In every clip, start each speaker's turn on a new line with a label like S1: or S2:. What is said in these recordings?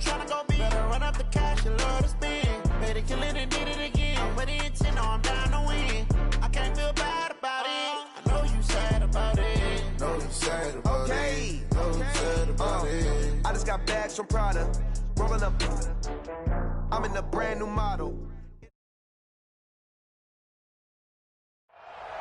S1: tryna go big. Better run up the cash, you love to spend. Better kill it and did it again. I'm with the intent, no, I'm down to win. I can't feel bad about it. I know you sad about it.
S2: Know you sad about it. Know you sad about it.
S3: I just got bags from Prada. Rolling up. I'm in a brand new model.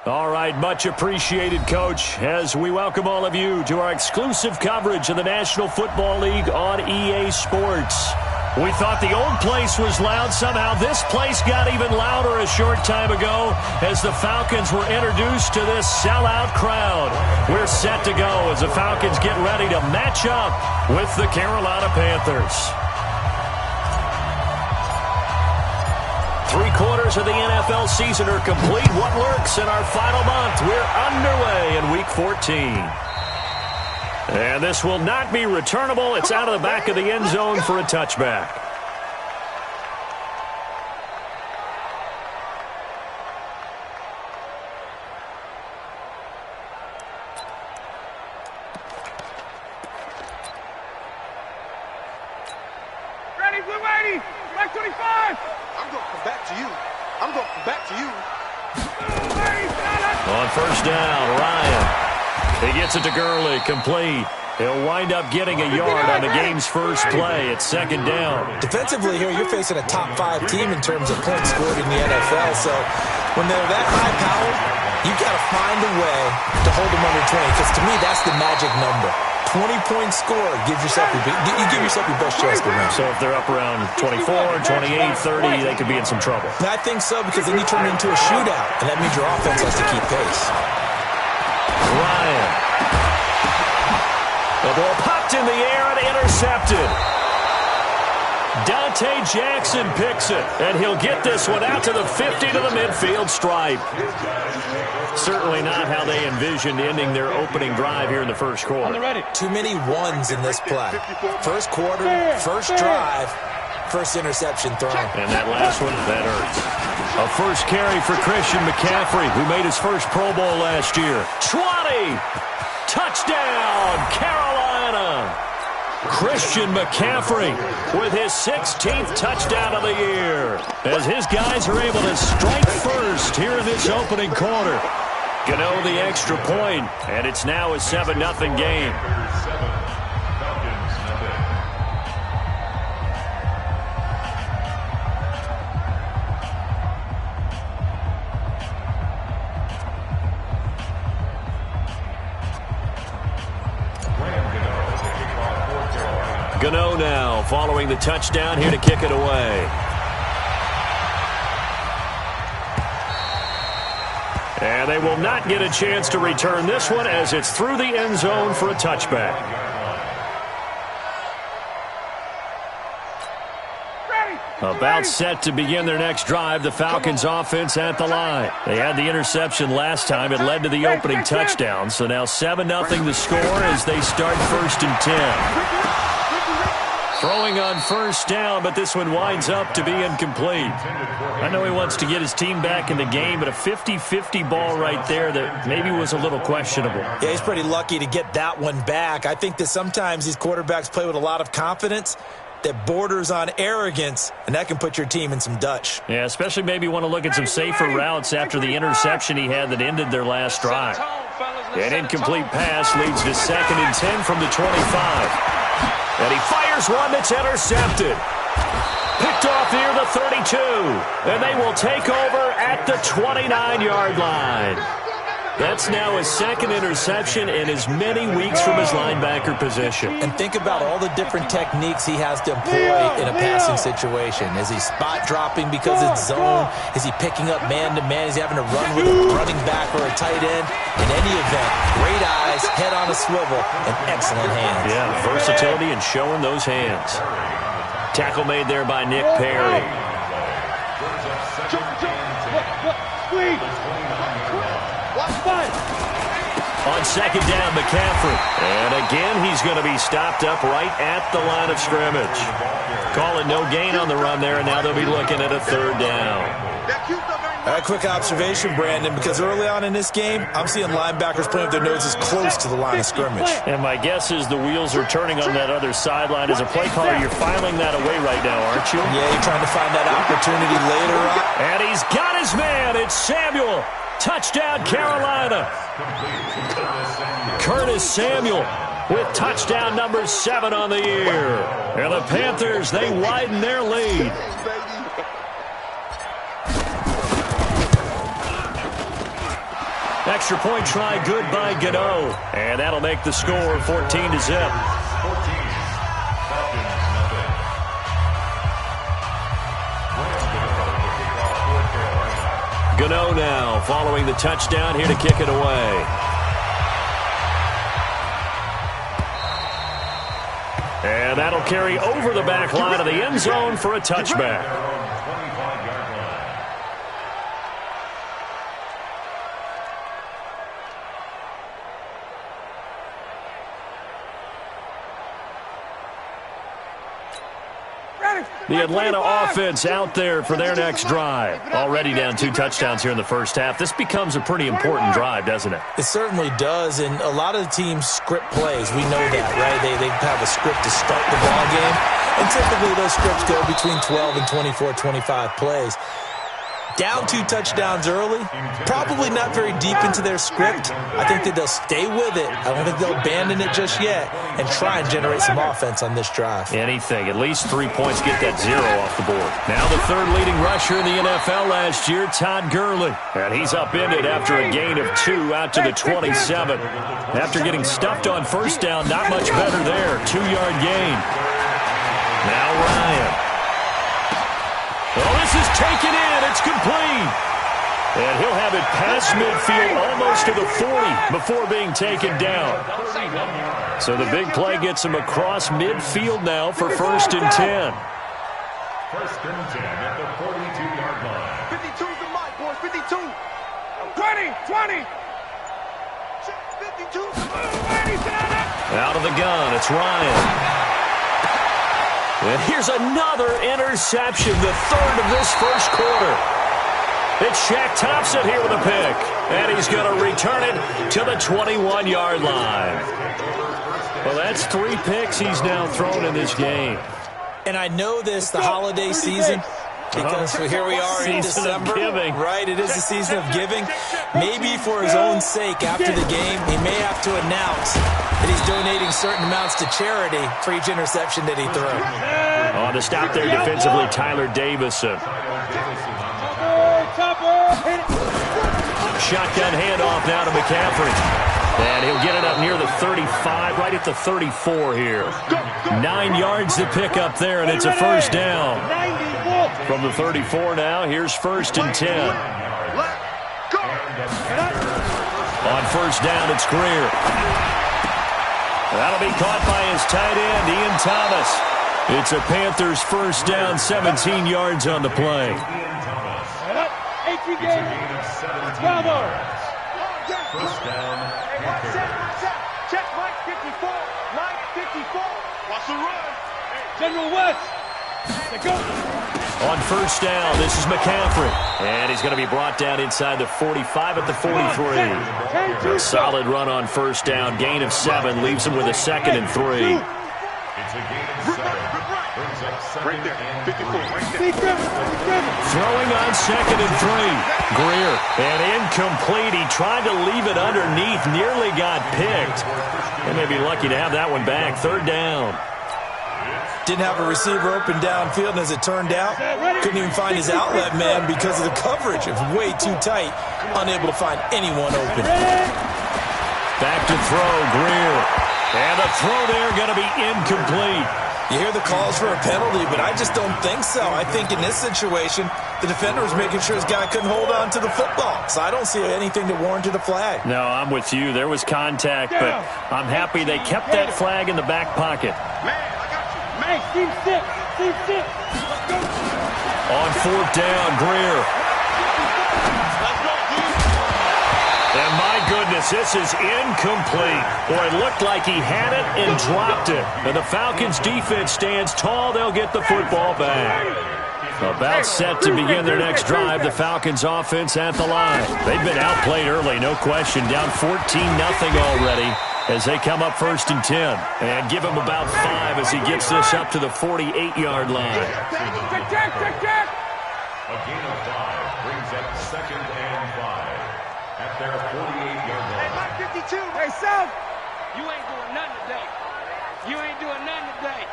S4: All right, much appreciated, Coach, as we welcome all of you to our exclusive coverage of the National Football League on EA Sports. We thought the old place was loud. Somehow this place got even louder a short time ago as the Falcons were introduced to this sellout crowd. We're set to go as the Falcons get ready to match up with the Carolina Panthers. 3/4 of the NFL season are complete. What lurks in our final month? We're underway in Week 14. And this will not be returnable. It's out of the back of the end zone for a touchback.
S5: Ready, blue 80, back 25.
S3: I'm going to come back to you. I'm going to come back to you.
S4: On first down, Ryan. He gets it to Gurley, complete. He'll wind up getting a yard on the game's first play. It's second down.
S6: Defensively here, you're facing a top 5 team in terms of points scored in the NFL. So when they're that high powered, you got to find a way to hold them under 20. Because to me, that's the magic number. 20-point score gives yourself you give yourself your best chance to win.
S4: So if they're up around 24, 28, 30, they could be in some trouble.
S6: I think so, because then you turn it into a shootout, and that means your offense has to keep pace.
S4: Ryan. The ball popped in the air and intercepted. Dante Jackson picks it, and he'll get this one out to the 50 to the midfield stripe. Certainly not how they envisioned ending their opening drive here in the first quarter.
S6: Too many ones in this play. First quarter, first drive, first interception thrown.
S4: And that last one, that hurts. A first carry for Christian McCaffrey, who made his first Pro Bowl last year. 20! Touchdown, Carolina! Christian McCaffrey with his 16th touchdown of the year as his guys are able to strike first here in this opening quarter. Gano the extra point, and it's now a 7-0 game. Gano now following the touchdown here to kick it away. And they will not get a chance to return this one as it's through the end zone for a touchback. About set to begin their next drive, the Falcons offense at the line. They had the interception last time. It led to the opening touchdown. So now 7-0 the score as they start 1st and 10. Throwing on first down, but this one winds up to be incomplete. I know he wants to get his team back in the game, but a 50-50 ball right there that maybe was a little questionable.
S6: Yeah, he's pretty lucky to get that one back. I think that sometimes these quarterbacks play with a lot of confidence that borders on arrogance, and that can put your team in some Dutch.
S4: Yeah, especially maybe want to look at some safer routes after the interception he had that ended their last drive. An incomplete pass leads to 2nd and 10 from the 25. And he fires one that's intercepted. Picked off near the 32. And they will take over at the 29-yard line. That's now his 2nd interception in as many weeks from his linebacker position.
S6: And think about all the different techniques he has to employ in a passing situation. Is he spot dropping because it's zone? Is he picking up man-to-man? Is he having to run with a running back or a tight end? In any event, great eyes, head on a swivel, and excellent hands.
S4: Yeah, versatility and showing those hands. Tackle made there by Nick Perry. On 2nd down, McCaffrey. And again, he's going to be stopped up right at the line of scrimmage. Calling no gain on the run there, and now they'll be looking at a 3rd down.
S6: A quick observation, Brandon, because early on in this game, I'm seeing linebackers putting their noses close to the line of scrimmage.
S4: And my guess is the wheels are turning on that other sideline. As a play caller, you're filing that away right now, aren't you?
S6: Yeah, you're trying to find that opportunity later on.
S4: And he's got his man. It's Samuel. Touchdown, Carolina. Curtis Samuel with touchdown number 7 on the year. And the Panthers, they widen their lead. Extra point try good by Gano. And that'll make the score 14-0. Gano now following the touchdown here to kick it away. And that'll carry over the back line of the end zone for a touchback. The Atlanta offense out there for their next drive. Already down 2 touchdowns here in the first half. This becomes a pretty important drive, doesn't it?
S6: It certainly does, and a lot of the teams script plays. We know that, right? They have a script to start the ball game, and typically those scripts go between 12 and 24, 25 plays. Down 2 touchdowns early, probably not very deep into their script. I think that they'll stay with it. I don't think they'll abandon it just yet and try and generate some offense on this drive.
S4: Anything. At least 3 points, get that 0 off the board. Now the 3rd leading rusher in the NFL last year, Todd Gurley. And he's upended after a gain of 2 out to the 27. After getting stuffed on first down, not much better there. 2-yard gain. Now Ryan. Oh, this is taken in. It's complete. And he'll have it past midfield almost to the 40 before being taken down. So the big play gets him across midfield now for 1st and 10.
S5: 1st and 10 at the 42-yard line. 52's the mark, boys. 52. 20. 52.
S4: Out of the gun, it's Ryan. And here's another interception, the 3rd of this first quarter. It's Shaq Thompson here with a pick. And he's going to return it to the 21-yard line. Well, that's 3 picks he's now thrown in this game.
S6: And I know this, the holiday season, because here we are in December, right? It is the season of giving. Maybe for his own sake, after the game, he may have to announce that he's donating certain amounts to charity for each interception that he threw.
S4: On the stop there defensively, Tyler Davison. Shotgun handoff now to McCaffrey. And he'll get it up near the 35, right at the 34 here. 9 yards to pick up there, and it's a 1st down. From the 34 now, here's 1st and 10. On 1st down, it's Greer. That'll be caught by his tight end, Ian Thomas. It's a Panthers 1st down, 17 yards on the play.
S5: 18 games. Bravo. 1st down. Check Mike 54. Mike 54. Watch the run. General West. Go.
S4: On 1st down, this is McCaffrey. And he's going to be brought down inside the 45 at the 43. A solid run on 1st down. Gain of 7 leaves him with a 2nd and 3.
S5: It's a gain of 7. Brings up 2nd and 54.
S4: Throwing on 2nd and 3. Greer. And incomplete. He tried to leave it underneath. Nearly got picked. They may be lucky to have that one back. 3rd down.
S6: Didn't have a receiver open downfield, and as it turned out, couldn't even find his outlet man because of the coverage. It was way too tight, unable to find anyone open.
S4: Back to throw, Greer. And the throw there going to be incomplete.
S6: You hear the calls for a penalty, but I just don't think so. I think in this situation, the defender was making sure his guy couldn't hold on to the football. So I don't see anything that warranted a flag.
S4: No, I'm with you. There was contact, but I'm happy they kept that flag in the back pocket.
S5: Hey, team 6.
S4: On 4th down, Greer. And my goodness, this is incomplete. Boy, it looked like he had it and dropped it. And the Falcons defense stands tall. They'll get the football back. About set to begin their next drive. The Falcons offense at the line. They've been outplayed early, no question. Down 14-0 already as they come up 1st and 10. And give him about 5 as he gets this up to the 48-yard line.
S5: A gain of 5 brings up 2nd and 5 at their 48-yard line.
S7: Hey, Mike 52. Hey, South. You ain't doing nothing today. You ain't doing nothing today.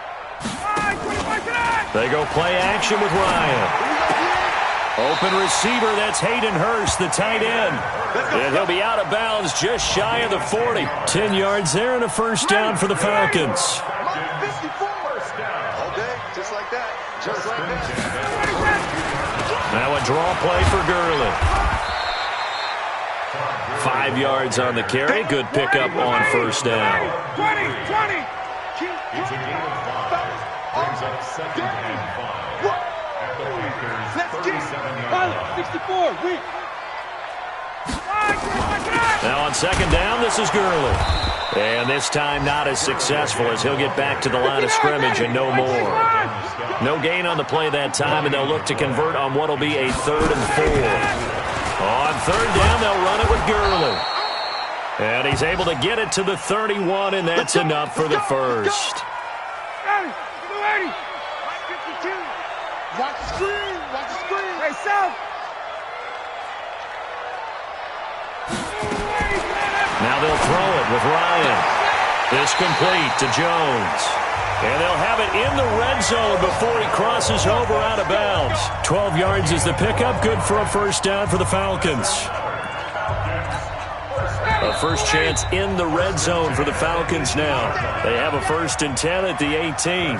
S4: They go play action with Ryan. Open receiver, that's Hayden Hurst, the tight end. And he'll be out of bounds just shy of the 40. 10 yards there and a 1st down for the Falcons.
S7: 54. All day, just like that. Just like that.
S4: Now a draw play for Gurley. 5 yards on the carry. Good pickup on 1st down.
S7: 20.
S5: It's a gain of 5. Brings up 2nd and 5 at the Packers' 37-yard line.
S7: 64. Weak.
S4: Now on 2nd down, this is Gurley. And this time not as successful as he'll get back to the line of scrimmage and no more. No gain on the play that time, and they'll look to convert on what will be a 3rd and 4. On 3rd down, they'll run it with Gurley. And he's able to get it to the 31, and that's enough for the 1st.
S7: Watch the screen. Watch the screen. Hey, South.
S4: Now they'll throw it with Ryan. This complete to Jones. And they'll have it in the red zone before he crosses over out of bounds. 12 yards is the pickup. Good for a 1st down for the Falcons. A 1st chance in the red zone for the Falcons now. They have a 1st and 10 at the 18.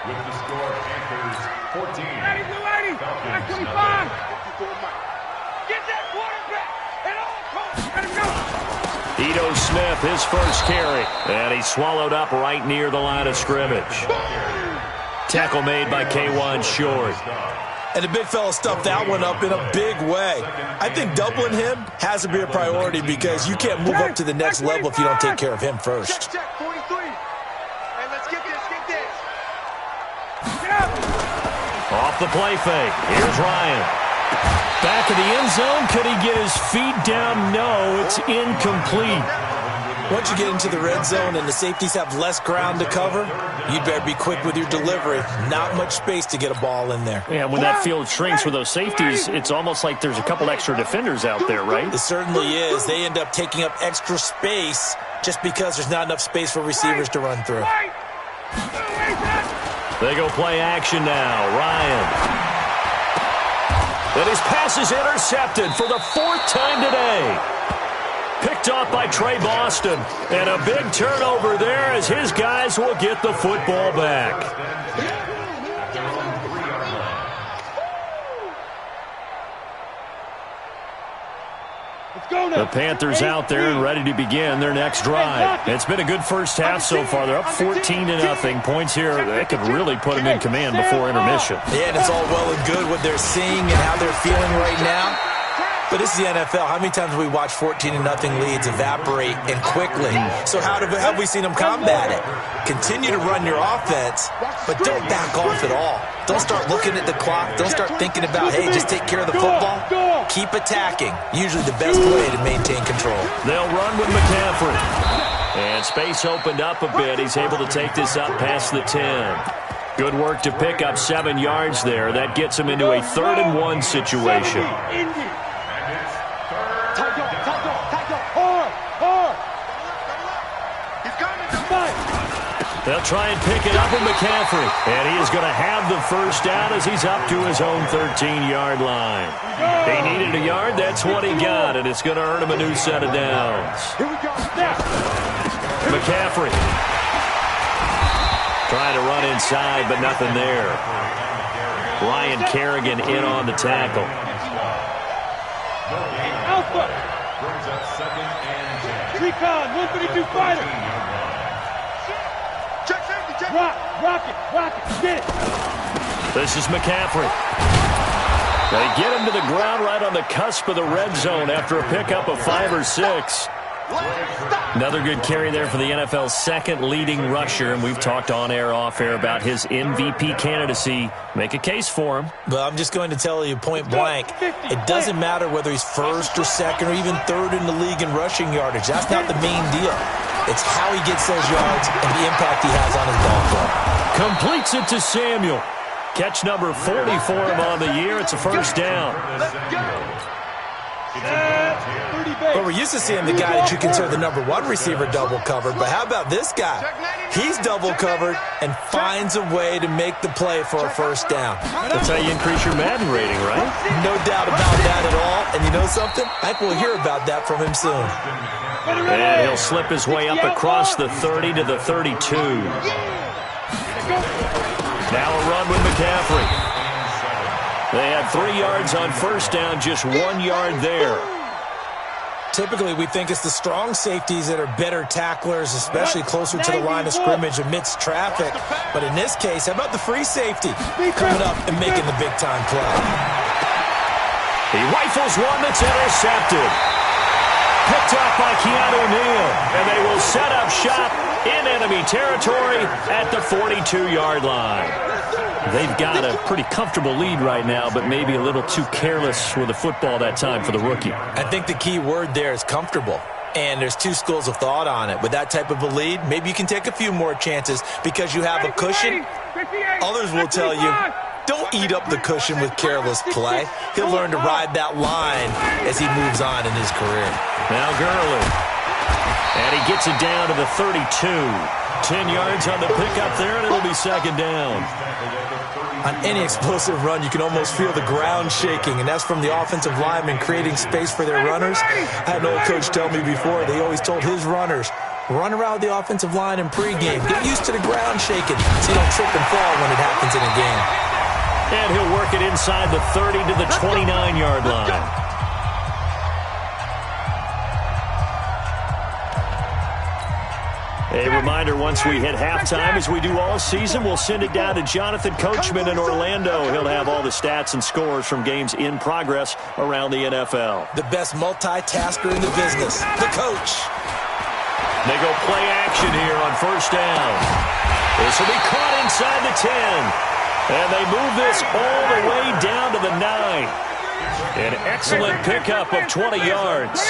S5: With the score, Panthers 14. Falcons
S7: 25. Get that quarterback at all costs. Let him go.
S4: Ito Smith, his 1st carry. And he's swallowed up right near the line of scrimmage. Tackle made by K1 Short.
S6: And the big fella stuffed that one up in a big way. I think doubling him has to be a priority because you can't move up to the next level if you don't take care of him first.
S7: Check, 43. Hey, let's get this, get this.
S4: Off the play fake. Here's Ryan. Back of the end zone. Could he get his feet down? No, it's incomplete.
S6: Once you get into the red zone and the safeties have less ground to cover, you'd better be quick with your delivery. Not much space to get a ball in there.
S4: Yeah, when that field shrinks with those safeties, it's almost like there's a couple extra defenders out there, right?
S6: It certainly is. They end up taking up extra space just because there's not enough space for receivers to run through.
S4: They go play action now. Ryan. And his pass is intercepted for the 4th time today. Picked off by Trey Boston. And a big turnover there as his guys will get the football back. The Panthers out there and ready to begin their next drive. It's been a good 1st half so far. They're up 14-0. Points here, they could really put them in command before intermission.
S6: Yeah, and it's all well and good what they're seeing and how they're feeling right now. But this is the NFL. How many times have we watched 14-0 leads evaporate and quickly? So how have we seen them combat it? Continue to run your offense, but don't back off at all. Don't start looking at the clock. Don't start thinking about, hey, just take care of the football. Keep attacking. Usually the best way to maintain control.
S4: They'll run with McCaffrey. And space opened up a bit. He's able to take this up past the 10. Good work to pick up 7 yards there. That gets him into a 3rd and 1 situation. They'll try and pick it up with McCaffrey. And he is going to have the 1st down as he's up to his own 13-yard line. He needed a yard. That's what he got, and it's going to earn him a new set of downs. McCaffrey trying to run inside, but nothing there. Ryan Kerrigan in on the tackle.
S5: brings up 2nd and 10.
S7: Recon, 132 fighter. Check safety, check. Rock it, get it.
S4: This is McCaffrey. They get him to the ground right on the cusp of the red zone after a pickup of 5 or 6. Another good carry there for the NFL's second leading rusher, and we've talked on air, off air about his MVP candidacy. Make a case for him.
S6: But I'm just going to tell you point blank, it doesn't matter whether he's first or second or even third in the league in rushing yardage. That's not the main deal. It's how he gets those yards and the impact he has on his ball club.
S4: Completes it to Samuel. Catch number 40 for him on the year. It's a first down.
S6: But we're used to seeing the guy that you consider the number one receiver double covered. But how about this guy? He's double covered and finds a way to make the play for a first down.
S4: That's how you increase your Madden rating, right?
S6: No doubt about that at all. And you know something? I think we'll hear about that from him soon.
S4: And he'll slip his way up across the 30 to the 32. Now a run with McCaffrey. They had 3 yards on first down, just 1 yard there.
S6: Typically, we think it's the strong safeties that are better tacklers, especially closer to the line of scrimmage amidst traffic. But in this case, how about the free safety coming up and making the big-time play?
S4: He rifles one that's intercepted. Picked up by Keanu Neal, and they will set up shop in enemy territory at the 42-yard line. They've got a pretty comfortable lead right now, but maybe a little too careless with the football that time for the rookie.
S6: I think the key word there is comfortable. And there's two schools of thought on it. With that type of a lead, maybe you can take a few more chances because you have a cushion. Others will tell you, don't eat up the cushion with careless play. He'll learn to ride that line as he moves on in his career.
S4: Now Gurley. And he gets it down to the 32. 10 yards on the pickup there, and it'll be second down.
S6: On any explosive run, you can almost feel the ground shaking, and that's from the offensive linemen creating space for their runners. I had an old coach tell me before, they always told his runners, run around the offensive line in pregame. Get used to the ground shaking so you don't trip and fall when it happens in a game.
S4: And he'll work it inside the 30 to the 29-yard line. A reminder, once we hit halftime, as we do all season, we'll send it down to Jonathan Coachman in Orlando. He'll have all the stats and scores from games in progress around the NFL.
S6: The best multitasker in the business, the coach.
S4: They go play action here on first down. This will be caught inside the 10. And they move this all the way down to the 9. An excellent pickup of 20 yards.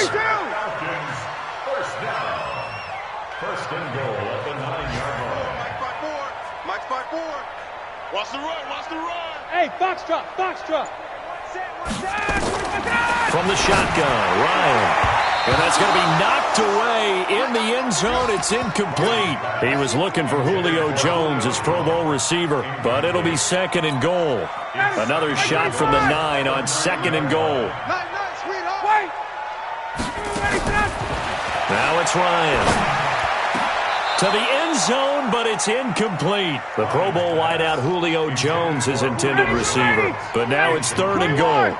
S5: First and goal at the 9-yard line.
S7: Mike's by 4. Watch the run, watch the run. Hey, box drop, box drop.
S4: From the shotgun, Ryan. And that's going to be knocked away in the end zone. It's incomplete. He was looking for Julio Jones, his Pro Bowl receiver, but it'll be second and goal. Another shot from the 9 on second and goal. Now it's Ryan. To the end zone, but it's incomplete. The Pro Bowl wideout Julio Jones, his intended receiver. But now it's third and goal.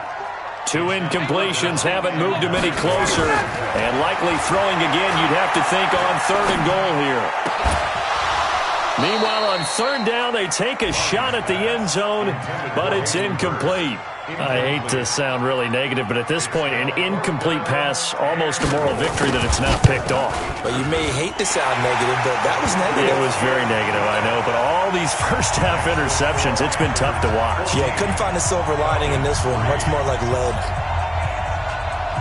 S4: 2 incompletions haven't moved him any closer. And likely throwing again, you'd have to think on third and goal here. Meanwhile, on third down, they take a shot at the end zone, but it's incomplete. I hate to sound really negative, but at this point, an incomplete pass, almost a moral victory that it's not picked off.
S6: But you may hate to sound negative, but that was negative.
S4: It was very negative, I know. But all these first-half interceptions, it's been tough to watch.
S6: Yeah, couldn't find a silver lining in this one. Much more like lead.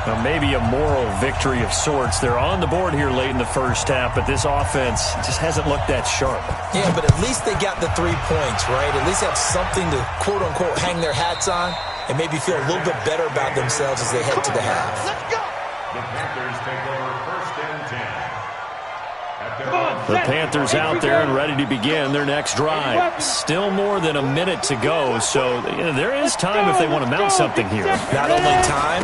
S4: Well, maybe a moral victory of sorts. They're on the board here late in the first half, but this offense just hasn't looked that sharp.
S6: Yeah, but at least they got the 3 points, right? At least have something to, quote-unquote, hang their hats on and maybe feel a little bit better about themselves as they head to the half.
S5: The Panthers take over first and 10.
S4: The Panthers out there and ready to begin their next drive. Still more than a minute to go, so there is time if they want to mount something here.
S6: Not only time,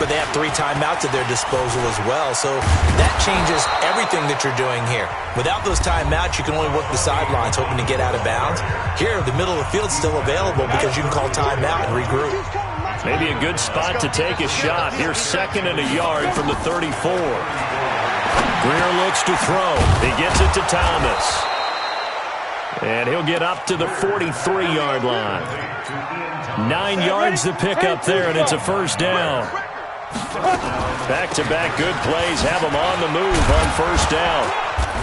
S6: but they have 3 timeouts at their disposal as well, so that changes everything that you're doing here. Without those timeouts, you can only work the sidelines hoping to get out of bounds. Here, the middle of the field's still available because you can call timeout and regroup.
S4: Maybe a good spot to take a shot. Here's second and a yard from the 34. Greer looks to throw. He gets it to Thomas. And he'll get up to the 43-yard line. 9 yards to pick up there, and it's a first down. Back-to-back good plays have him on the move on first down.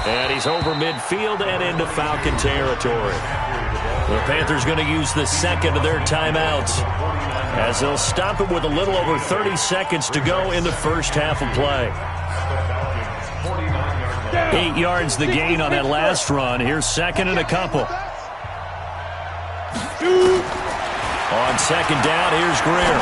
S4: And he's over midfield and into Falcon territory. The Panthers going to use the second of their timeouts as they'll stop it with a little over 30 seconds to go in the first half of play. 8 yards the gain on that last run. Here's second and a couple. On second down, here's Greer.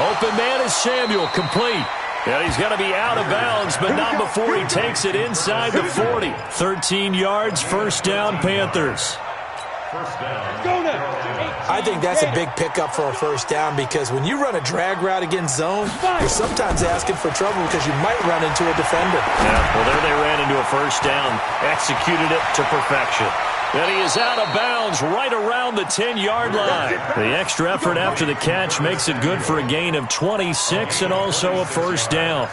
S4: Open man is Samuel, complete. And he's going to be out of bounds, but not before he takes it inside the 40. 13 yards, first down, Panthers.
S6: I think that's a big pickup for a first down because when you run a drag route against zone, you're sometimes asking for trouble because you might run into a defender.
S4: Yeah, well, there they ran into a first down, executed it to perfection. And he is out of bounds right around the 10-yard line. The extra effort after the catch makes it good for a gain of 26 and also a first down.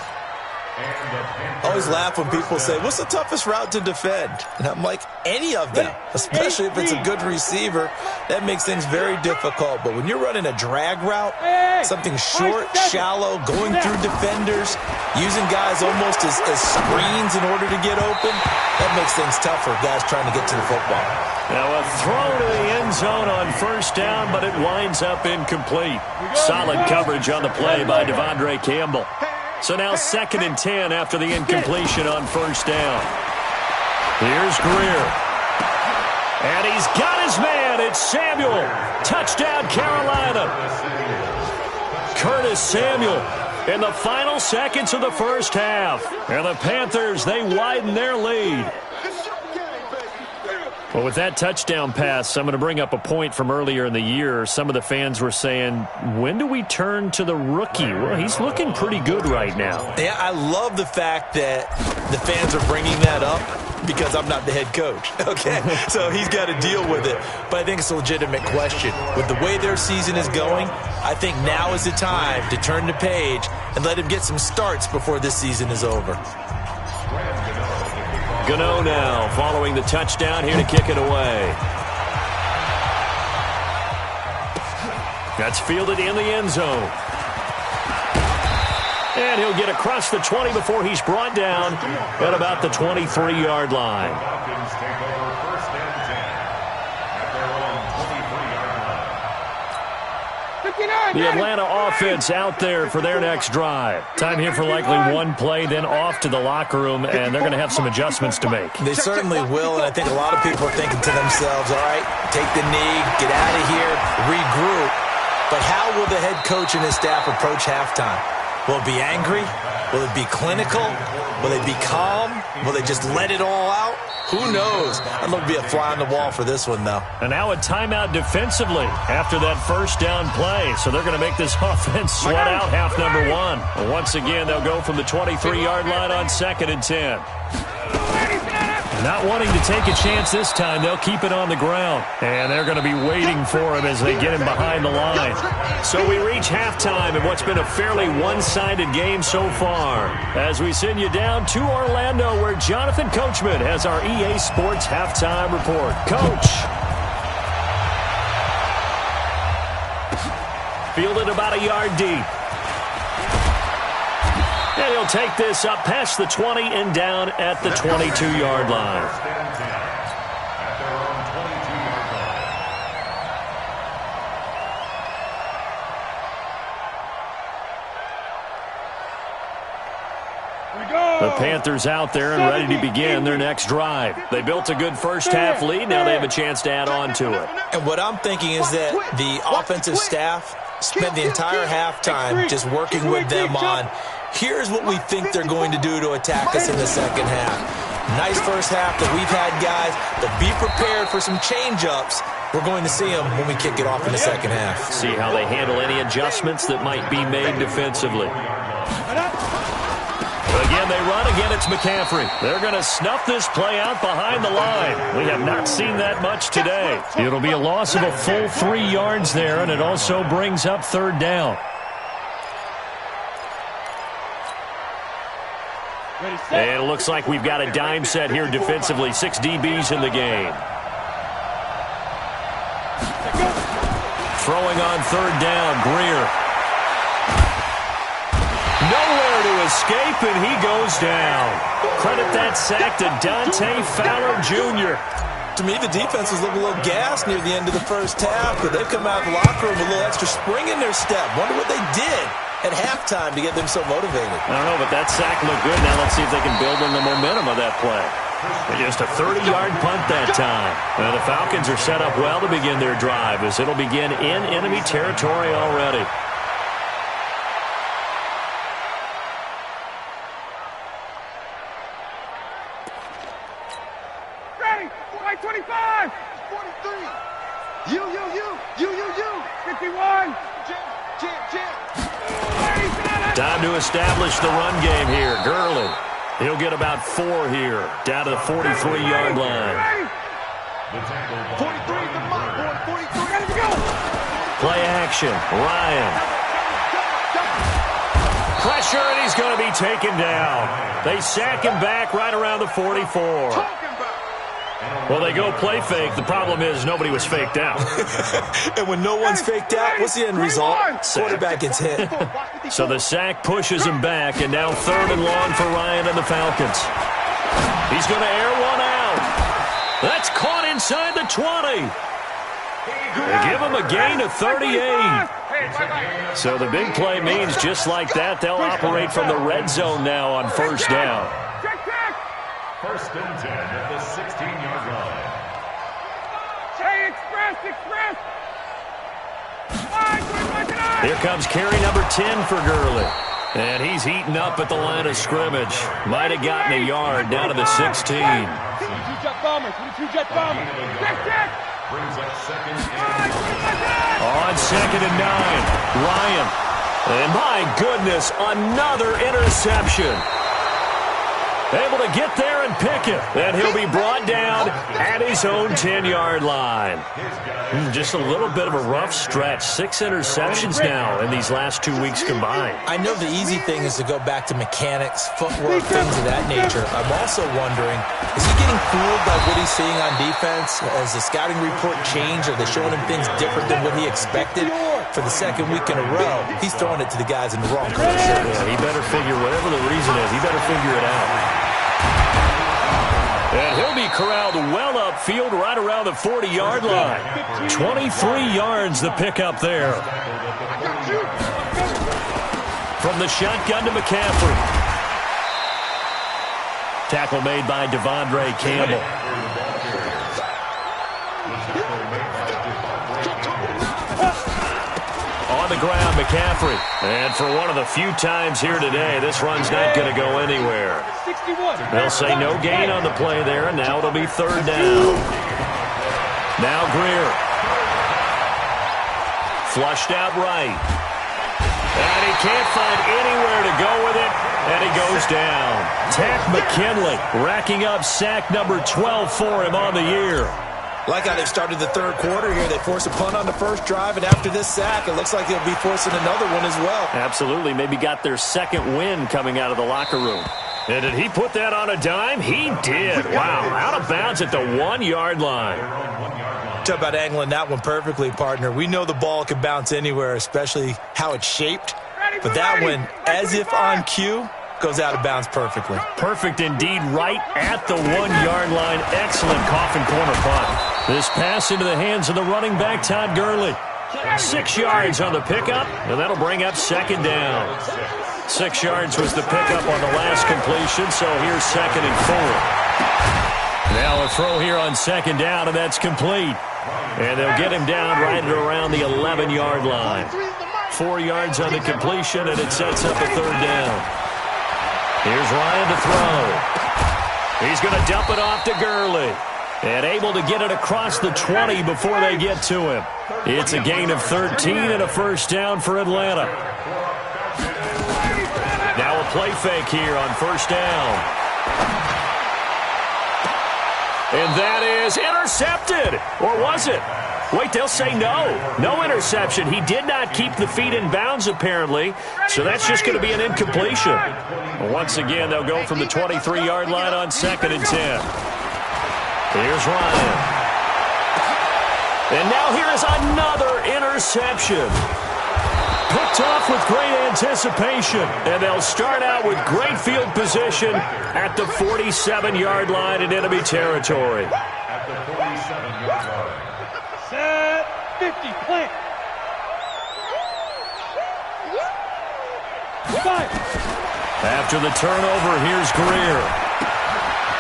S6: I always laugh when people say, what's the toughest route to defend? And I'm like, any of them, especially if it's a good receiver. That makes things very difficult. But when you're running a drag route, something short, shallow, going through defenders, using guys almost as screens in order to get open, that makes things tough for guys trying to get to the football.
S4: Now a throw to the end zone on first down, but it winds up incomplete. Solid coverage on the play by Devondre Campbell. So now second and 10 after the incompletion on first down. Here's Greer. And he's got his man. It's Samuel. Touchdown, Carolina. Curtis Samuel in the final seconds of the first half. And the Panthers, they widen their lead. Well, with that touchdown pass, I'm going to bring up a point from earlier in the year. Some of the fans were saying, when do we turn to the rookie? Well, he's looking pretty good right now.
S6: Yeah, I love the fact that the fans are bringing that up because I'm not the head coach, okay? So he's got to deal with it. But I think it's a legitimate question. With the way their season is going, I think now is the time to turn the page and let him get some starts before this season is over.
S4: Gano now following the touchdown here to kick it away. That's fielded in the end zone. And he'll get across the 20 before he's brought down at about the 23-yard line. The Atlanta offense out there for their next drive. Time here for likely one play, then off to the locker room, and they're going to have some adjustments to make.
S6: They certainly will, and I think a lot of people are thinking to themselves, all right, take the knee, get out of here, regroup. But how will the head coach and his staff approach halftime? Will it be angry? Will it be clinical? Will they be calm? Will they just let it all out? Who knows? I'd love to be a fly on the wall for this one, though.
S4: And now a timeout defensively after that first down play. So they're going to make this offense sweat out half number one. Well, once again, they'll go from the 23-yard line on second and 10. Not wanting to take a chance this time, they'll keep it on the ground. And they're going to be waiting for him as they get him behind the line. So we reach halftime in what's been a fairly one-sided game so far. As we send you down to Orlando, where Jonathan Coachman has our EA Sports halftime report. Coach. Fielded about a yard deep. And he'll take this up past the 20 and down at the 22-yard line. The Panthers out there and ready to begin their next drive. They built a good first half lead. Now they have a chance to add on to it.
S6: And what I'm thinking is that the offensive staff spent the entire halftime just working with them on, here's what we think they're going to do to attack us in the second half. Nice first half that we've had, guys, but be prepared for some change-ups. We're going to see them when we kick it off in the second half.
S4: See how they handle any adjustments that might be made defensively. Again, they run. Again, it's McCaffrey. They're going to snuff this play out behind the line. We have not seen that much today. It'll be a loss of a full 3 yards there, and it also brings up third down. And it looks like we've got a dime set here defensively. 6 DBs in the game. Throwing on third down, Greer. escape, and he goes down. Credit that sack to Dante Fowler Jr.
S6: To me, the defense was looking a little gassed near the end of the first half, but they've come out of the locker room with a little extra spring in their step. Wonder what they did at halftime to get them so motivated.
S4: I don't know, but that sack looked good. Now let's see if they can build on the momentum of that play. Just a 30-yard punt that time. Now the Falcons are set up well to begin their drive as it'll begin in enemy territory already.
S7: Ready, 25, 43, you, 51,
S4: Time to establish the run game here. Gurley. He'll get about 4 here, down to the 43-yard line.
S7: 43, the mark, boy, 43, ready to go.
S4: Play action, Ryan. Pressure, and he's going to be taken down. They sack him back right around the 44. Well, they go play fake. The problem is nobody was faked out.
S6: And when no one's faked out, what's the end result? Quarterback gets hit.
S4: So the sack pushes him back, and now 3rd and long for Ryan and the Falcons. He's going to air one out. That's caught inside the 20. They give him a gain of 38. So the big play means just like that, they'll operate from the red zone now on 1st down.
S5: First and 10 at the 16-yard line.
S7: Hey, express.
S4: Here comes carry number 10 for Gurley. And he's heating up at the line of scrimmage. Might have gotten a yard down to the 16.
S7: 22 jet bombers. Check.
S5: Brings up second and
S4: On 2nd and 9, Ryan. And my goodness, another interception. Able to get there and pick it. And he'll be brought down at his own 10-yard line. Just a little bit of a rough stretch. 6 interceptions now in these last 2 weeks combined.
S6: I know the easy thing is to go back to mechanics, footwork, things of that nature. I'm also wondering, is he getting fooled by what he's seeing on defense? Has the scouting report changed? Are they showing him things different than what he expected? For the 2nd week in a row, he's throwing it to the guys in the wrong color shirt.
S4: Yeah, he better figure, whatever the reason is, he better figure it out. And he'll be corralled well upfield right around the 40-yard line. 23 yards the pickup there. From the shotgun to McCaffrey. Tackle made by Devondre Campbell. On the ground, McCaffrey. And for one of the few times here today, this run's not going to go anywhere. They'll say no gain on the play there, and now it'll be 3rd down. Now Greer. Flushed out right. And he can't find anywhere to go with it, and he goes down. Takk McKinley racking up sack number 12 for him on the year.
S6: Like how they've started the 3rd quarter here. They force a punt on the first drive, and after this sack, it looks like they'll be forcing another one as well.
S4: Absolutely. Maybe got their 2nd win coming out of the locker room. And did he put that on a dime? He did. Wow. Out of bounds at the 1-yard line.
S6: Talk about angling that one perfectly, partner. We know the ball can bounce anywhere, especially how it's shaped. But that one, as if on cue, goes out of bounds perfectly.
S4: Perfect indeed, right at the 1-yard line. Excellent coffin corner punt. This pass into the hands of the running back, Todd Gurley. 6 yards on the pickup, and that'll bring up 2nd down. 6 yards was the pickup on the last completion, so here's 2nd and 4. Now a throw here on 2nd down, and that's complete. And they'll get him down right at around the 11-yard line. 4 yards on the completion, and it sets up a 3rd down. Here's Ryan to throw. He's going to dump it off to Gurley. And able to get it across the 20 before they get to him. It's a gain of 13 and a 1st down for Atlanta. Now a play fake here on 1st down. And that is intercepted. Or was it? Wait, they'll say no. No interception. He did not keep the feet in bounds, apparently. So that's just going to be an incompletion. Once again, they'll go from the 23-yard line on 2nd and 10. Here's Ryan. And now here is another interception. Picked off with great anticipation, and they'll start out with great field position at the 47-yard line in enemy territory.
S5: At the 47-yard line.
S7: Set 50, plant. Five.
S4: After the turnover, here's Greer.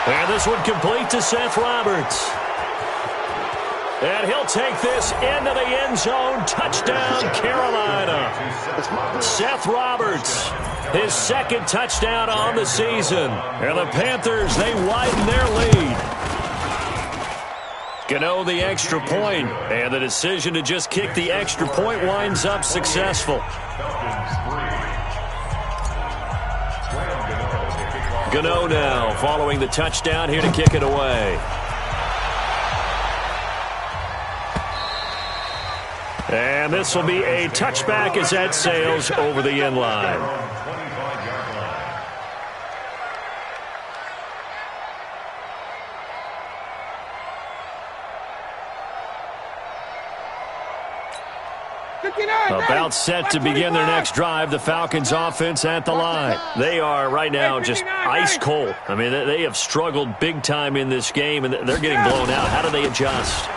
S4: And this one complete to Seth Roberts. And he'll take this into the end zone. Touchdown, Carolina. Seth Roberts, his second touchdown on the season. And the Panthers, they widen their lead. Gano the extra point, and the decision to just kick the extra point winds up successful. Gano now following the touchdown here to kick it away. And this will be a touchback as that sails over the end line. About set to begin their next drive, the Falcons offense at the line. They are right now just ice cold. I mean, they have struggled big time in this game, and they're getting blown out. How do they adjust?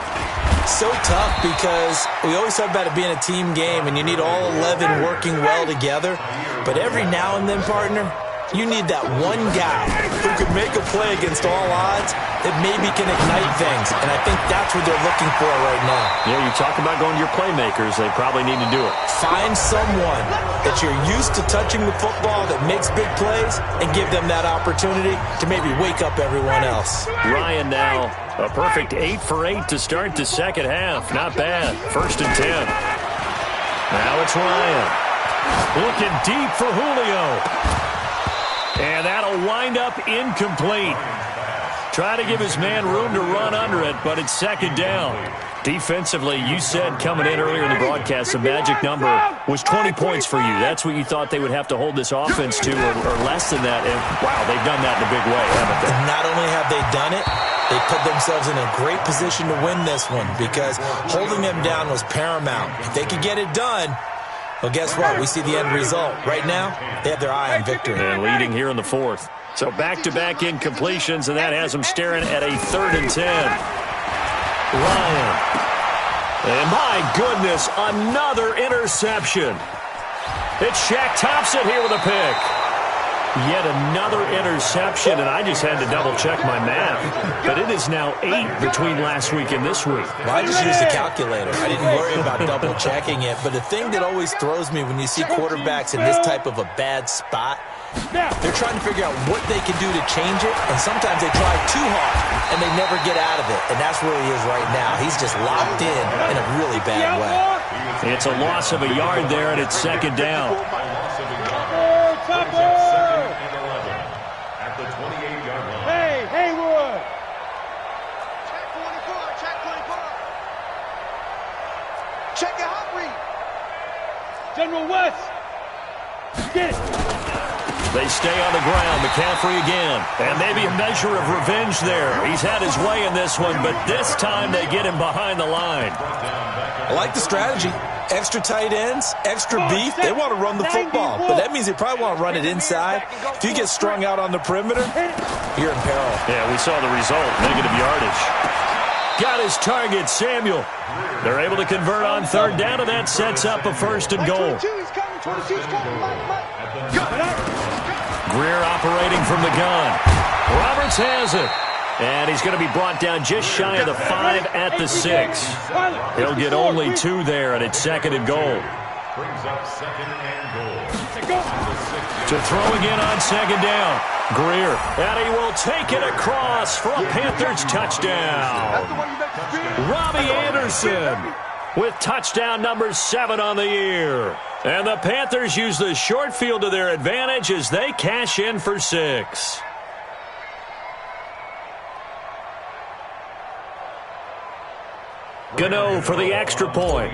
S6: So tough because we always talk about it being a team game, and you need all 11 working well together. But every now and then, partner, you need that one guy who can make a play against all odds that maybe can ignite things. And I think that's what they're looking for right now.
S4: Yeah, you talk about going to your playmakers. They probably need to do it.
S6: Find someone that you're used to touching the football that makes big plays and give them that opportunity to maybe wake up everyone else.
S4: Ryan now, a perfect 8 for 8 to start the second half. Not bad. 1st and 10. Now it's Ryan. Looking deep for Julio. And that'll wind up incomplete. Try to give his man room to run under it, but it's 2nd down. Defensively, you said coming in earlier in the broadcast, the magic number was 20 points for you. That's what you thought they would have to hold this offense to, or less than that. And, wow, they've done that in a big way, haven't they?
S6: Not only have they done it, they put themselves in a great position to win this one because holding them down was paramount. If they could get it done, well, guess what? We see the end result. Right now, they have their eye on victory.
S4: And leading here in the 4th. So back-to-back incompletions, and that has them staring at a 3rd and 10. Ryan. And my goodness, another interception. It's Shaq Thompson here with a pick. Yet another interception, and I just had to double-check my math. But it is now 8 between last week and this week.
S6: Well, I just used the calculator. I didn't worry about double-checking it. But the thing that always throws me when you see quarterbacks in this type of a bad spot, they're trying to figure out what they can do to change it, and sometimes they try too hard, and they never get out of it. And that's where he is right now. He's just locked in a really bad way.
S4: It's a loss of a yard there, and it's 2nd down.
S7: Hey, Haywood.
S3: Check your hot read.
S7: General West. Get it.
S4: They stay on the ground. McCaffrey again. And maybe a measure of revenge there. He's had his way in this one, but this time they get him behind the line.
S6: I like the strategy. Extra tight ends, extra beef. They want to run the football, but that means they probably want to run it inside. If you get strung out on the perimeter, you're in peril.
S4: Yeah, we saw the result. Negative yardage. Got his target, Samuel. They're able to convert on 3rd down, and that sets up a 1st and goal. Greer operating from the gun. Roberts has it. And he's going to be brought down just shy of the 5 at the 6. He'll get only 2 there, and it's 2nd and goal.
S5: Brings up 2nd and goal.
S4: To throw again on 2nd down. Greer. And he will take it across for a Panthers touchdown. Robbie Anderson with touchdown number 7 on the year. And the Panthers use the short field to their advantage as they cash in for 6. Gano for the extra point.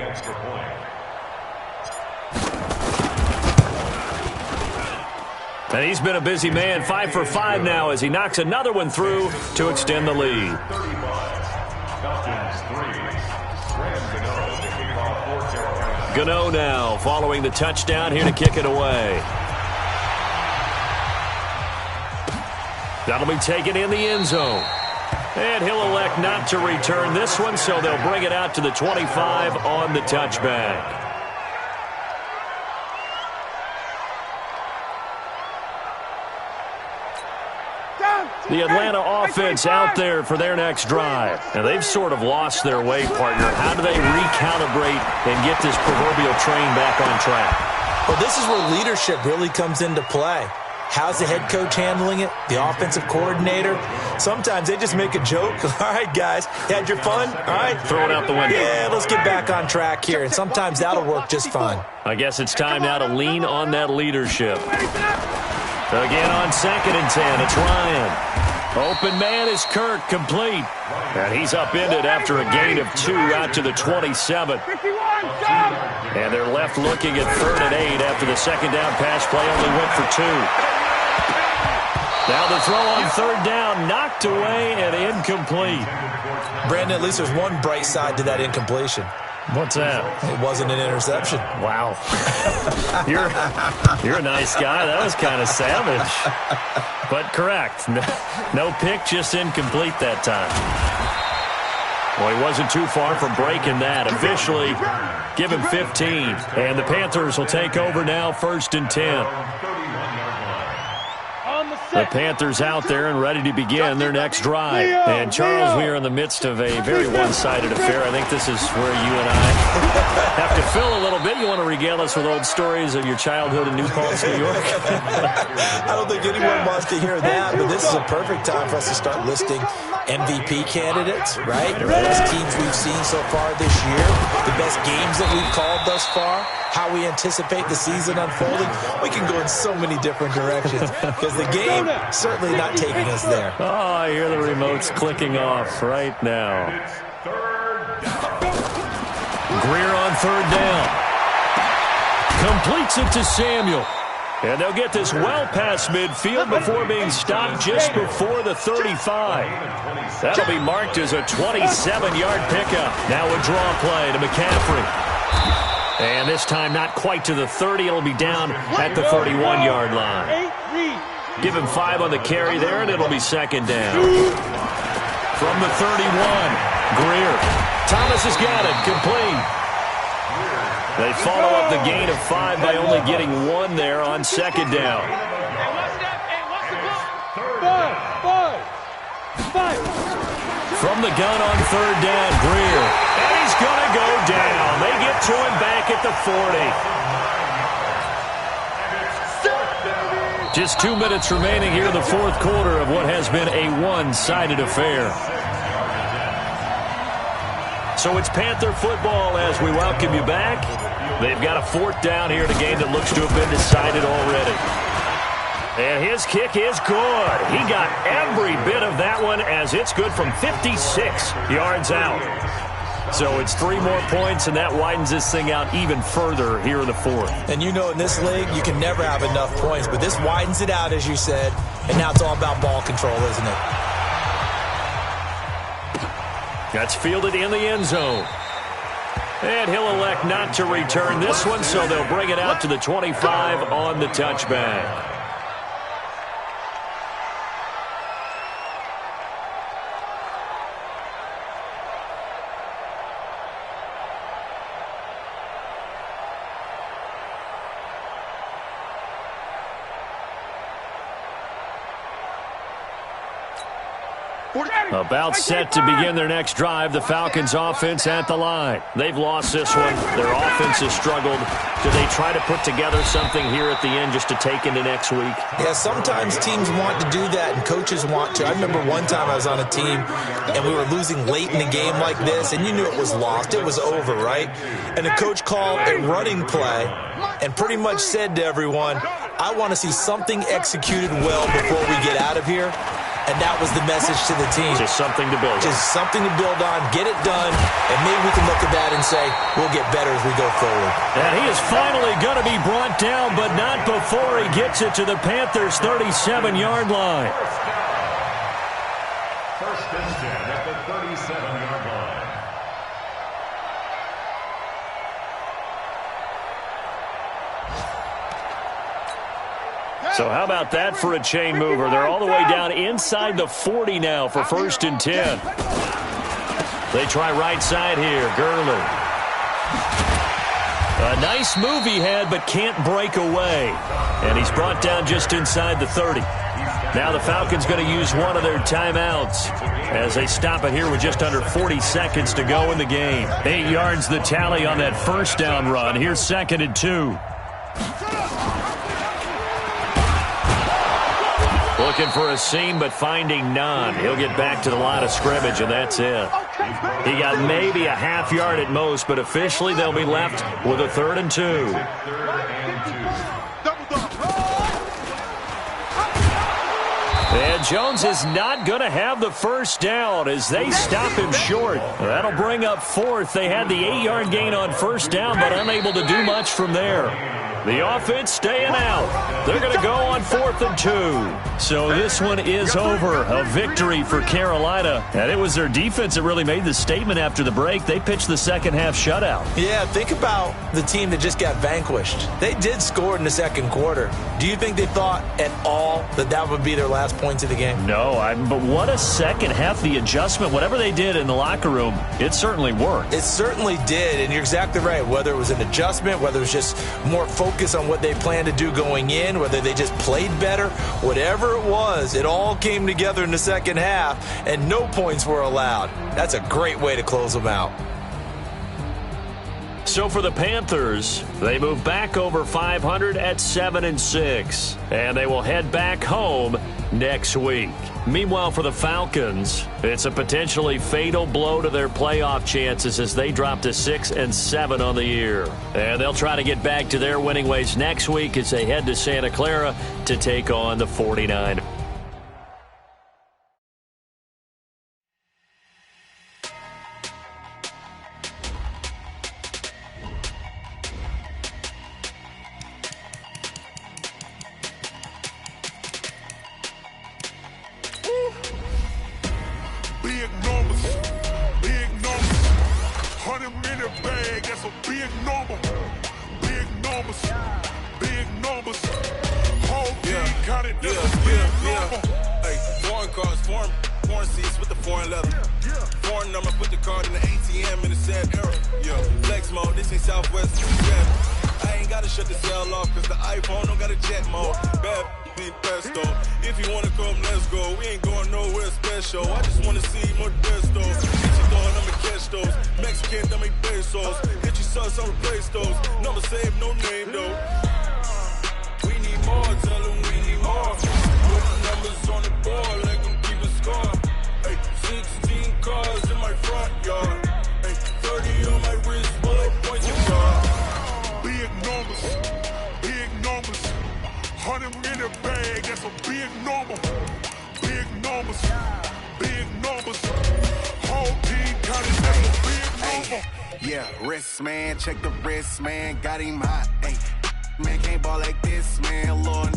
S4: And he's been a busy man, 5 for 5 now as he knocks another one through to extend the lead. Gano now following the touchdown here to kick it away. That'll be taken in the end zone. And he'll elect not to return this one, so they'll bring it out to the 25 on the touchback. The Atlanta offense out there for their next drive. And they've sort of lost their way, partner. How do they recalibrate and get this proverbial train back on track?
S6: Well, this is where leadership really comes into play. How's the head coach handling it? The offensive coordinator? Sometimes they just make a joke. All right, guys, you had your fun? All right.
S4: Throw it out the window.
S6: Yeah, let's get back on track here. And sometimes that'll work just fine.
S4: I guess it's time now to lean on that leadership. Again on 2nd and 10, it's Ryan. Open man is Kirk, complete. And he's upended after a gain of 2 out to the 27. And they're left looking at 3rd and 8 after the second down pass play only went for 2. Now the throw on 3rd down, knocked away and incomplete.
S6: Brandon, at least there's one bright side to that incompletion.
S4: What's that?
S6: It wasn't an interception.
S4: Wow. You're a nice guy. That was kind of savage. But correct. No pick, just incomplete that time. Well, he wasn't too far from breaking that. Officially, give him 15. And the Panthers will take over now, 1st and 10. The Panthers out there and ready to begin their next drive. And, Charles, we are in the midst of a very one-sided affair. I think this is where you and I have to fill a little bit. You want to regale us with old stories of your childhood in New Paltz, New York?
S6: I don't think anyone wants to hear that, but this is a perfect time for us to start listing MVP candidates, right? The best teams we've seen so far this year, the best games that we've called thus far, how we anticipate the season unfolding. We can go in so many different directions because the game certainly not taking us there.
S4: Oh, I hear the remotes clicking off right now. Greer on 3rd down. Completes it to Samuel. And they'll get this well past midfield before being stopped just before the 35. That'll be marked as a 27-yard pickup. Now a draw play to McCaffrey. And this time not quite to the 30. It'll be down at the 31-yard line. Give him 5 on the carry there, and it'll be 2nd down. From the 31, Greer. Thomas has got it, complete. They follow up the gain of 5 by only getting 1 there on 2nd down. From the gun on 3rd down, Greer. And he's going to go down. They get to him back at the 40. Just 2 minutes remaining here in the 4th quarter of what has been a one-sided affair. So it's Panther football as we welcome you back. They've got a 4th down here in a game that looks to have been decided already. And his kick is good. He got every bit of that one as it's good from 56 yards out. So it's 3 more points, and that widens this thing out even further here in the 4th.
S6: And you know in this league, you can never have enough points, but this widens it out, as you said, and now it's all about ball control, isn't it?
S4: That's fielded in the end zone. And he'll elect not to return this one, so they'll bring it out to the 25 on the touchback. About set to begin their next drive, the Falcons offense at the line. They've lost this one. Their offense has struggled. Do they try to put together something here at the end just to take into next week?
S6: Yeah, sometimes teams want to do that and coaches want to. I remember one time I was on a team and we were losing late in the game like this, and you knew it was lost. It was over, right? And the coach called a running play and pretty much said to everyone, I want to see something executed well before we get out of here. And that was the message to the team.
S4: Just something to build on.
S6: Just something to build on, get it done, and maybe we can look at that and say, we'll get better as we go forward.
S4: And he is finally going to be brought down, but not before he gets it to the Panthers' 37-yard line.
S5: First and 10 at the 37-yard line.
S4: So how about that for a chain mover? They're all the way down inside the 40 now for 1st and 10. They try right side here. Gurley. A nice move he had, but can't break away. And he's brought down just inside the 30. Now the Falcons going to use one of their timeouts as they stop it here with just under 40 seconds to go in the game. 8 yards the tally on that first down run. Here's 2nd and 2. Looking for a seam, but finding none. He'll get back to the line of scrimmage, and that's it. He got maybe a half yard at most, but officially they'll be left with a 3rd and 2. And Jones is not going to have the first down as they stop him short. That'll bring up 4th. They had the 8-yard gain on first down, but unable to do much from there. The offense staying out. They're going to go on 4th and 2. So this one is over. A victory for Carolina. And it was their defense that really made the statement after the break. They pitched the second half shutout.
S6: Yeah, think about the team that just got vanquished. They did score in the second quarter. Do you think they thought at all that that would be their last points of the game?
S4: No, but what a second half. The adjustment, whatever they did in the locker room, it certainly worked.
S6: It certainly did, and you're exactly right. Whether it was an adjustment, whether it was just more focus on what they planned to do going in, whether they just played better, whatever it was, it all came together in the second half, and no points were allowed. That's a great way to close them out.
S4: So for the Panthers, they move back over 500 at 7-6, and they will head back home next week. Meanwhile, for the Falcons, it's a potentially fatal blow to their playoff chances as they drop to 6-7 on the year. And they'll try to get back to their winning ways next week as they head to Santa Clara to take on the 49ers.
S2: Check the wrist, man, got him hot. Ay, man, can't ball like this, man. Lord,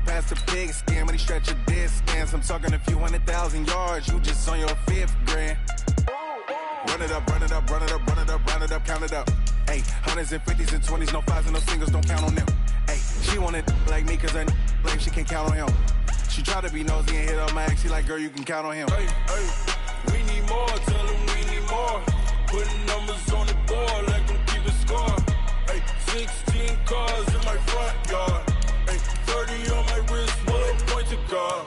S2: past the pig skin when he stretch a distance. I'm talking a few 100,000 yards. You just on your 5th grand. Run it up, run it up, run it up, run it up, run it up, count it up. Ay, 100s and 50s and 20s, no 5s and no singles, don't count on them. Ay, she wanted like me cause I like she can't count on him. She tried to be nosy and hit up my ex. She like, girl, you can count on him.
S8: Hey, hey, we need more, tell them we need more. Putting numbers on the board like them keeping score. Hey, 16 cars in my front yard. Hey, 30 on my wrist, bullet point to God.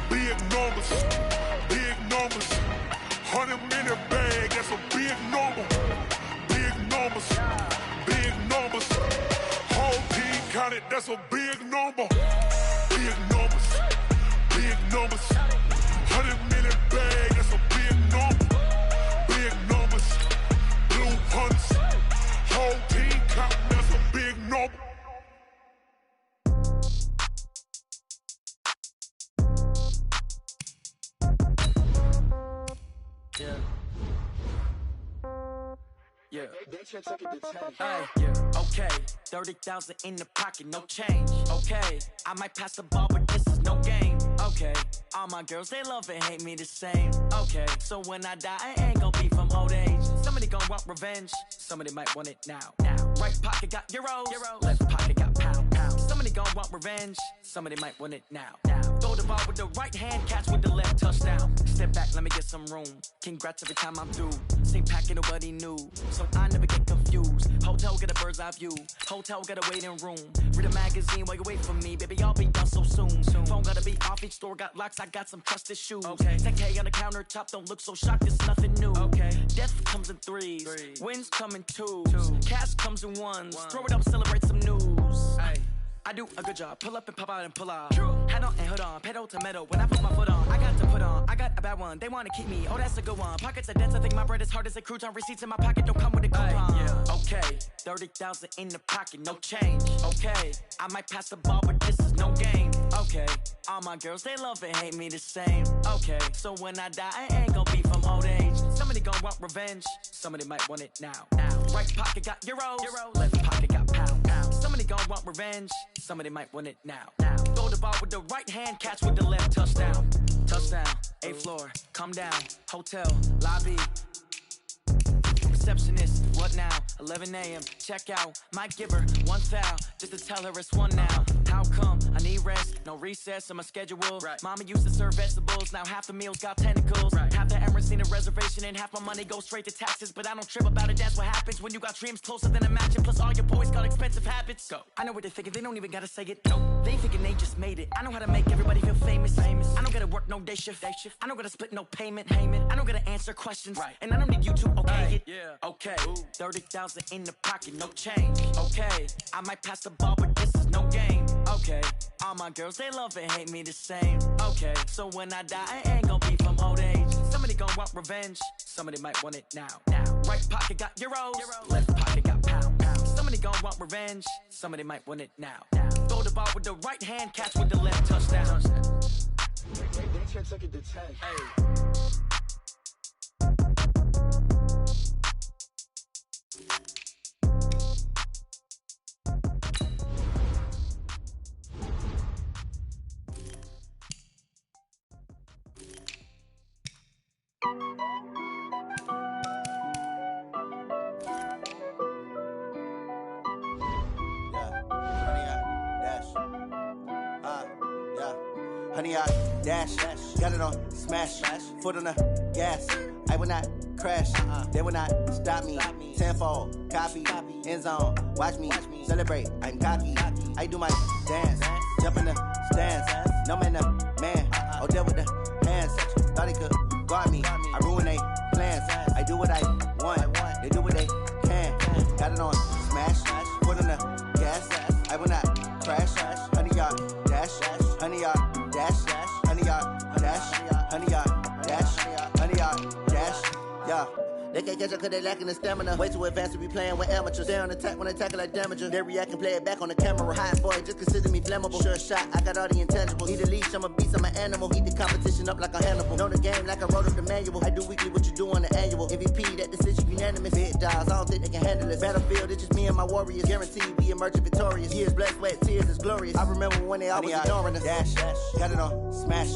S5: Big numbers, 100-minute bag, that's a big number. Big numbers, whole team counted, that's a big number. Big numbers, 100-minute bag, that's a big number. Big numbers, blue punts, whole team counting, that's a big number.
S9: Yeah. Okay. 30,000 in the pocket, no change. Okay. I might pass the ball, but this is no game. Okay. All my girls, they love and hate me the same. Okay. So when I die, I ain't gonna be from old age. Somebody gonna want revenge. Somebody might want it now. Right pocket got euros. Left pocket got pound. Somebody gon' want revenge, somebody might want it now. Throw the ball with the right hand, catch with the left, touchdown. Step back, let me get some room. Congrats every time I'm through. Same packet, nobody knew, so I never get confused. Hotel get a bird's eye view. Hotel get a waiting room. Read a magazine while you wait for me, baby. I'll be done so soon. Phone gotta be off. Each store got locks. I got some trusted shoes. Okay. 10K on the countertop. Don't look so shocked. It's nothing new. Okay. Death comes in threes. Wins come in twos. Cash comes in ones. Throw it up, celebrate some news. Ay. I do a good job. Pull up and pop out and pull out. Hat on and hood on. Pedal to metal. When I put my foot on, I got to put on. I got a bad one. They want to keep me. Oh, that's a good one. Pockets are dense. I think my bread is hard as a crouton. Receipts in my pocket don't come with a coupon. Yeah. Okay. 30,000 in the pocket. No change. Okay. I might pass the ball, but this is no game. Okay. All my girls, they love and hate me the same. Okay. So when I die, I ain't gonna be from old age. Somebody gonna want revenge. Somebody might want it now. Right pocket got euros. Left pocket got pounds. Somebody gonna want revenge. Somebody might want it now. Throw the ball with the right hand, catch with the left, touchdown. Touchdown, 8th floor, come down, hotel, lobby. Receptionist, what now? 11 a.m., check out. Might give her one foul, just to tell her it's one now. How come? I need rest, no recess in my schedule. Right. Mama used to serve vegetables, now half the meals got tentacles. Right. Half the errands need a reservation and half my money goes straight to taxes. But I don't trip about it, that's what happens when you got dreams closer than a match. And plus all your boys got expensive habits. Go. I know what they're thinking, they don't even gotta say it. No. They thinking they just made it. I know how to make everybody feel famous. I don't gotta work no day shift. I don't gotta split no payment. I don't gotta answer questions. Right. And I don't need you to okay it. Yeah. Okay, 30,000 in the pocket, no change. Okay, I might pass the ball, but this is no game. Okay, all my girls, they love and hate me the same. Okay, so when I die, I ain't gonna be from old age. Somebody gonna want revenge, somebody might want it now. Right pocket got euros, left pocket got pounds. Somebody gonna want revenge, somebody might want it now. Throw the ball with the right hand, catch with the left, touchdown.
S3: Wait, they check second to 10. Hey.
S10: Honey, I dash, got it on smash, foot on the gas. I will not crash, they will not stop me. Tenfold, copy, end zone, watch me celebrate. I'm cocky, I do my dance, jump in the stands. No man, man, oh there with the hands. Thought he could guard me, I ruin they plans. I do what I want, they do what they can. Got it on smash, foot on the gas. I will not crash, honey, y'all dash, honey, y'all dash, honey, y'all dash, honey, y'all dash, honey, y'all dash, yeah. They can't catch up cause they lacking the stamina. Way too advanced to be playing with amateurs. They on attack when they tackle like damager. They react and play it back on the camera. Hot boy, just consider me flammable. Sure shot, I got all the intangibles. Need a leash, I'm a beast, I'm an animal. Eat the competition up like a Hannibal. Know the game like I wrote up the manual. I do weekly what you do on the annual. MVP, that decision unanimous. Big dogs, I don't think they can handle it. Battlefield, it's just me and my warriors. Guaranteed we emerge victorious. Years, blood, sweat, tears, is glorious. I remember when they always ignoring us. Dash, got it on smash,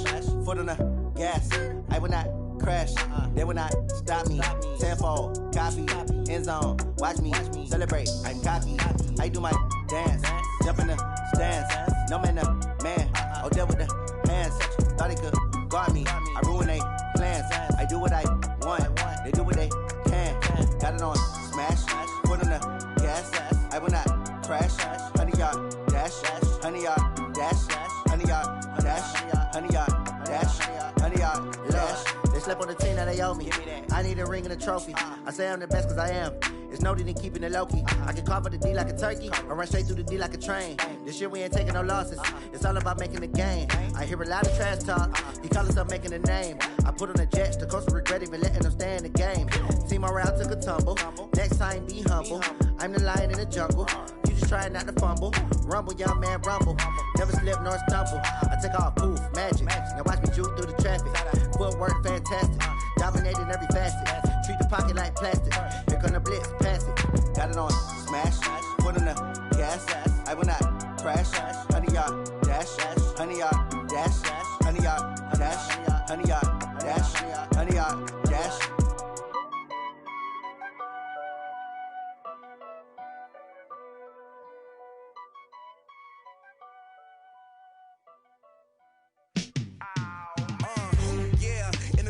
S10: foot on the gas. I will not crash, they will not stop me. Tenfold, copy, end zone, watch me celebrate. I'm cocky, I do my dance, jump in the stands. No man, man, oh there with the hands. Thought he could guard me, I ruin they plans. I do what I want, they do what they can. Got it on smash, foot on the gas. I will not crash, honey, y'all dash, honey, y'all dash, honey, y'all dash, honey, y'all dash, honey, y'all dash. They slept on the team that they owe me. I need a ring and a trophy. I say I'm the best cause I am. It's no need in keeping it low-key. I can carve up the D like a turkey or run straight through the D like a train. This year we ain't taking no losses. It's all about making the game. I hear a lot of trash talk. He call himself making a name. I put on the Jets. The coach will regret even letting them stay in the game. Team morale took a tumble. Next time be humble. I'm the lion in the jungle. You just trying not to fumble. Rumble, young man, rumble. Never slip nor stumble. I take off, poof, magic. Now watch me juke through the traffic. Footwork fantastic. Dominating every facet. Treat the pocket like plastic. Here come the blitz, pass it. Got it on smash. Foot on the gas. I will not crash. Honey, y'all dash. Honey, y'all dash. Honey, y'all dash. Honey, y'all dash. Honey, y'all dash.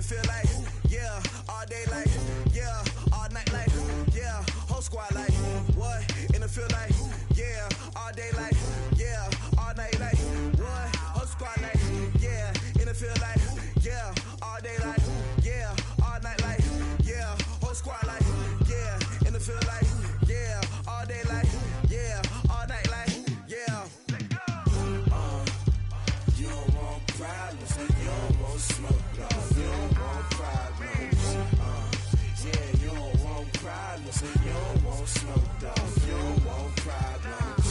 S3: feel like, yeah, all day like, yeah, all night like, yeah, whole squad like, what? In the feel like, yeah, all day like, yeah, all night like, what? Whole squad like, yeah, in the feel like, yeah, all day like, yeah, all night like, yeah, whole squad like, yeah, in the feel like, yeah, all day like, yeah, all night like, yeah.
S8: You don't want problems, you don't want smoke, dog. You don't want problems. Yeah, you don't want problems, you don't want smoke, dog. You don't want problems.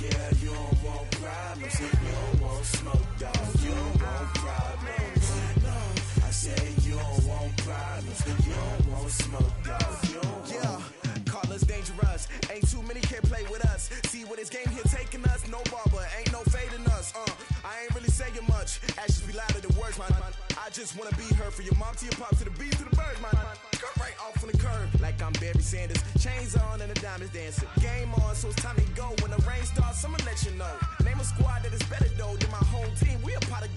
S8: Yeah, you don't want problems, you don't want smoke, dog. You don't want problems. No, I said you don't want problems, you don't want smoke, dog. You don't want.
S3: Yeah, call us dangerous. Ain't too many can play with us. See where this game here taking us. No barber, ain't no fading us. I ain't really saying much. Actions be louder than words, man. I just wanna be heard from your mom to your pop to the beat to the birds, man. Cut right off on the curb like I'm Barry Sanders. Chains on and the diamonds dancing. Game on, so it's time to go. When the rain starts, I'ma let you know. Name a squad that is better though than my home team. We a pot of